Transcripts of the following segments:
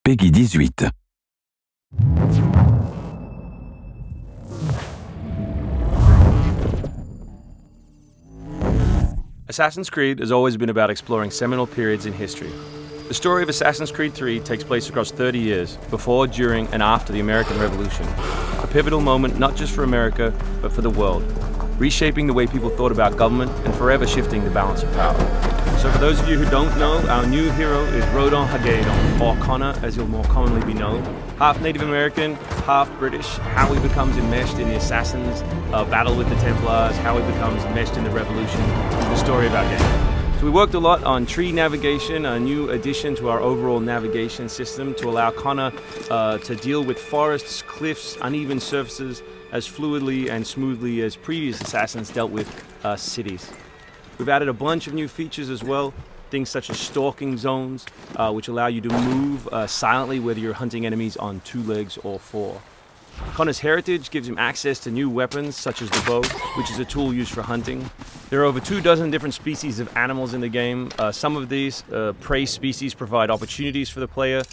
Peggy 18. Assassin's Creed has always been about exploring seminal periods in history. The story of Assassin's Creed 3 takes place across 30 years, before, during, and after the American Revolution. A pivotal moment not just for America, but for the world, reshaping the way people thought about government and forever shifting the balance of power. So for those of you who don't know, our new hero is Rodin Hagedon, or Connor as he'll more commonly be known. Half Native American, half British, how he becomes enmeshed in the Assassins' battle with the Templars, how he becomes enmeshed in the Revolution, the story of our game. So we worked a lot on tree navigation, a new addition to our overall navigation system to allow Connor to deal with forests, cliffs, uneven surfaces as fluidly and smoothly as previous Assassins dealt with cities. We've added a bunch of new features as well, things such as stalking zones, which allow you to move silently whether you're hunting enemies on 2 legs or 4. Connor's heritage gives him access to new weapons such as the bow, which is a tool used for hunting. There are over 24 different species of animals in the game. Some of these prey species provide opportunities for the player,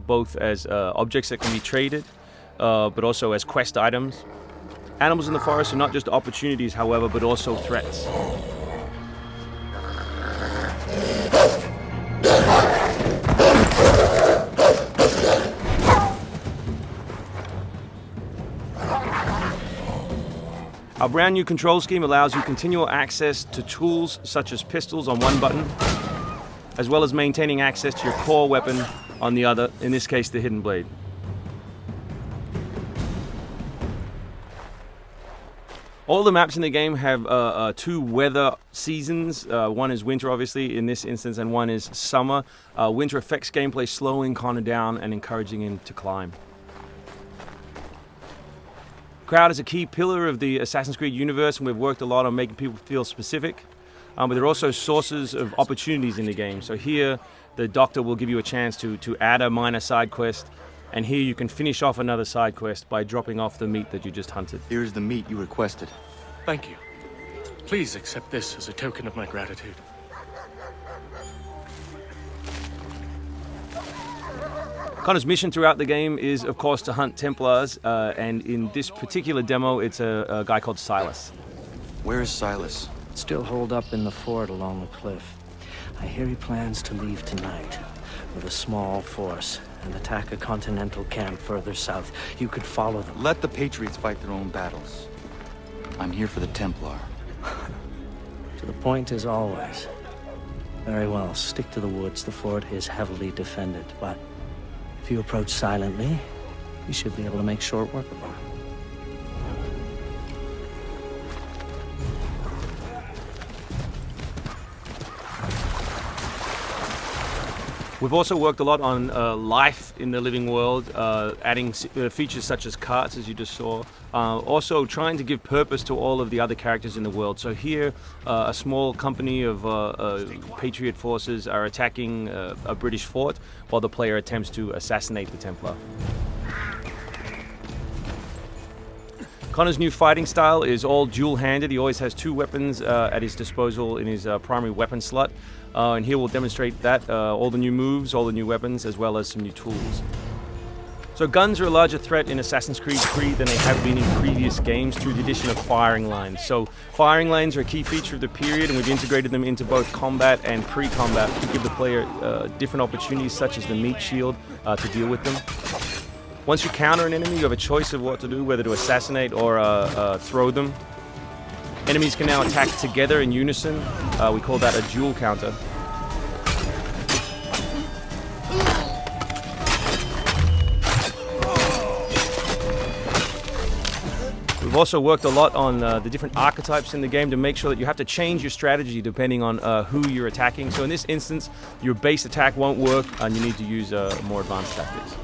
both as objects that can be traded, but also as quest items. Animals in the forest are not just opportunities, however, but also threats. Our brand new control scheme allows you continual access to tools such as pistols on one button, as well as maintaining access to your core weapon on the other, in this case the hidden blade. All the maps in the game have 2 weather seasons. One is winter, obviously, in this instance, and one is summer. Winter affects gameplay, slowing Connor down and encouraging him to climb. Crowd is a key pillar of the Assassin's Creed universe, and we've worked a lot on making people feel specific. But there are also sources of opportunities in the game. So here, the Doctor will give you a chance to add a minor side quest, and here you can finish off another side quest by dropping off the meat that you just hunted. Here is the meat you requested. Thank you. Please accept this as a token of my gratitude. Connor's mission throughout the game is, of course, to hunt Templars, and in this particular demo, it's a guy called Silas. Where is Silas? Still holed up in the fort along the cliff. I hear he plans to leave tonight with a small force and attack a continental camp further south. You could follow them. Let the Patriots fight their own battles. I'm here for the Templar. To the point as always. Very well, stick to the woods. The fort is heavily defended, but if you approach silently, you should be able to make short work of them. We've also worked a lot on life in the living world, adding features such as carts, as you just saw. Also trying to give purpose to all of the other characters in the world. So here, a small company of Patriot forces are attacking a British fort while the player attempts to assassinate the Templar. Connor's new fighting style is all dual-handed. He always has 2 weapons at his disposal in his primary weapon slot. And here we'll demonstrate that, all the new moves, all the new weapons, as well as some new tools. So guns are a larger threat in Assassin's Creed 3 than they have been in previous games through the addition of firing lines. So firing lines are a key feature of the period, and we've integrated them into both combat and pre-combat to give the player different opportunities, such as the meat shield, to deal with them. Once you counter an enemy, you have a choice of what to do, whether to assassinate or throw them. Enemies can now attack together in unison. We call that a dual counter. We've also worked a lot on the different archetypes in the game to make sure that you have to change your strategy depending on who you're attacking. So in this instance, your base attack won't work and you need to use more advanced tactics.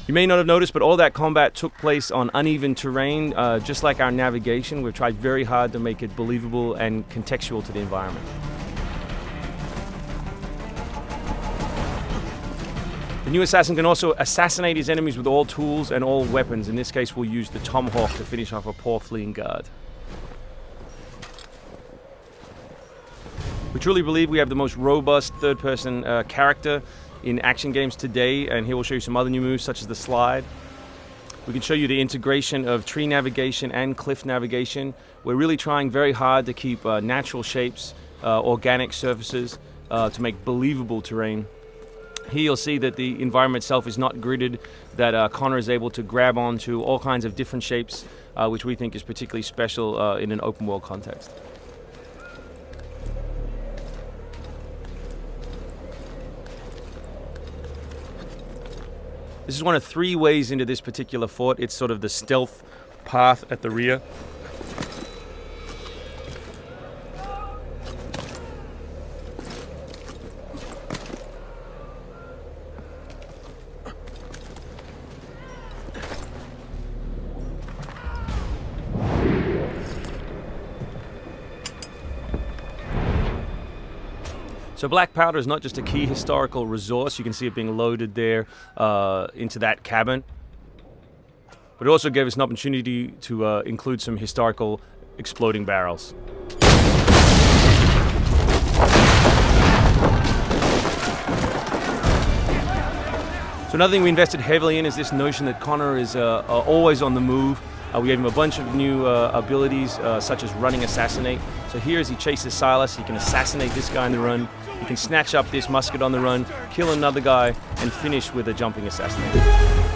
You may not have noticed, but all that combat took place on uneven terrain, just like our navigation. We've tried very hard to make it believable and contextual to the environment. The new assassin can also assassinate his enemies with all tools and all weapons. In this case, we'll use the tomahawk to finish off a poor fleeing guard. We truly believe we have the most robust third-person character in action games today, and here we'll show you some other new moves such as the slide. We can show you the integration of tree navigation and cliff navigation. We're really trying very hard to keep natural shapes, organic surfaces, to make believable terrain. Here you'll see that the environment itself is not gridded, that Connor is able to grab onto all kinds of different shapes, which we think is particularly special in an open world context. This is one of 3 ways into this particular fort. It's sort of the stealth path at the rear. So black powder is not just a key historical resource. You can see it being loaded there into that cabin. But it also gave us an opportunity to include some historical exploding barrels. So another thing we invested heavily in is this notion that Connor is always on the move. We gave him a bunch of new abilities, such as running assassinate. So here as he chases Silas, he can assassinate this guy on the run. He can snatch up this musket on the run, kill another guy, and finish with a jumping assassinate.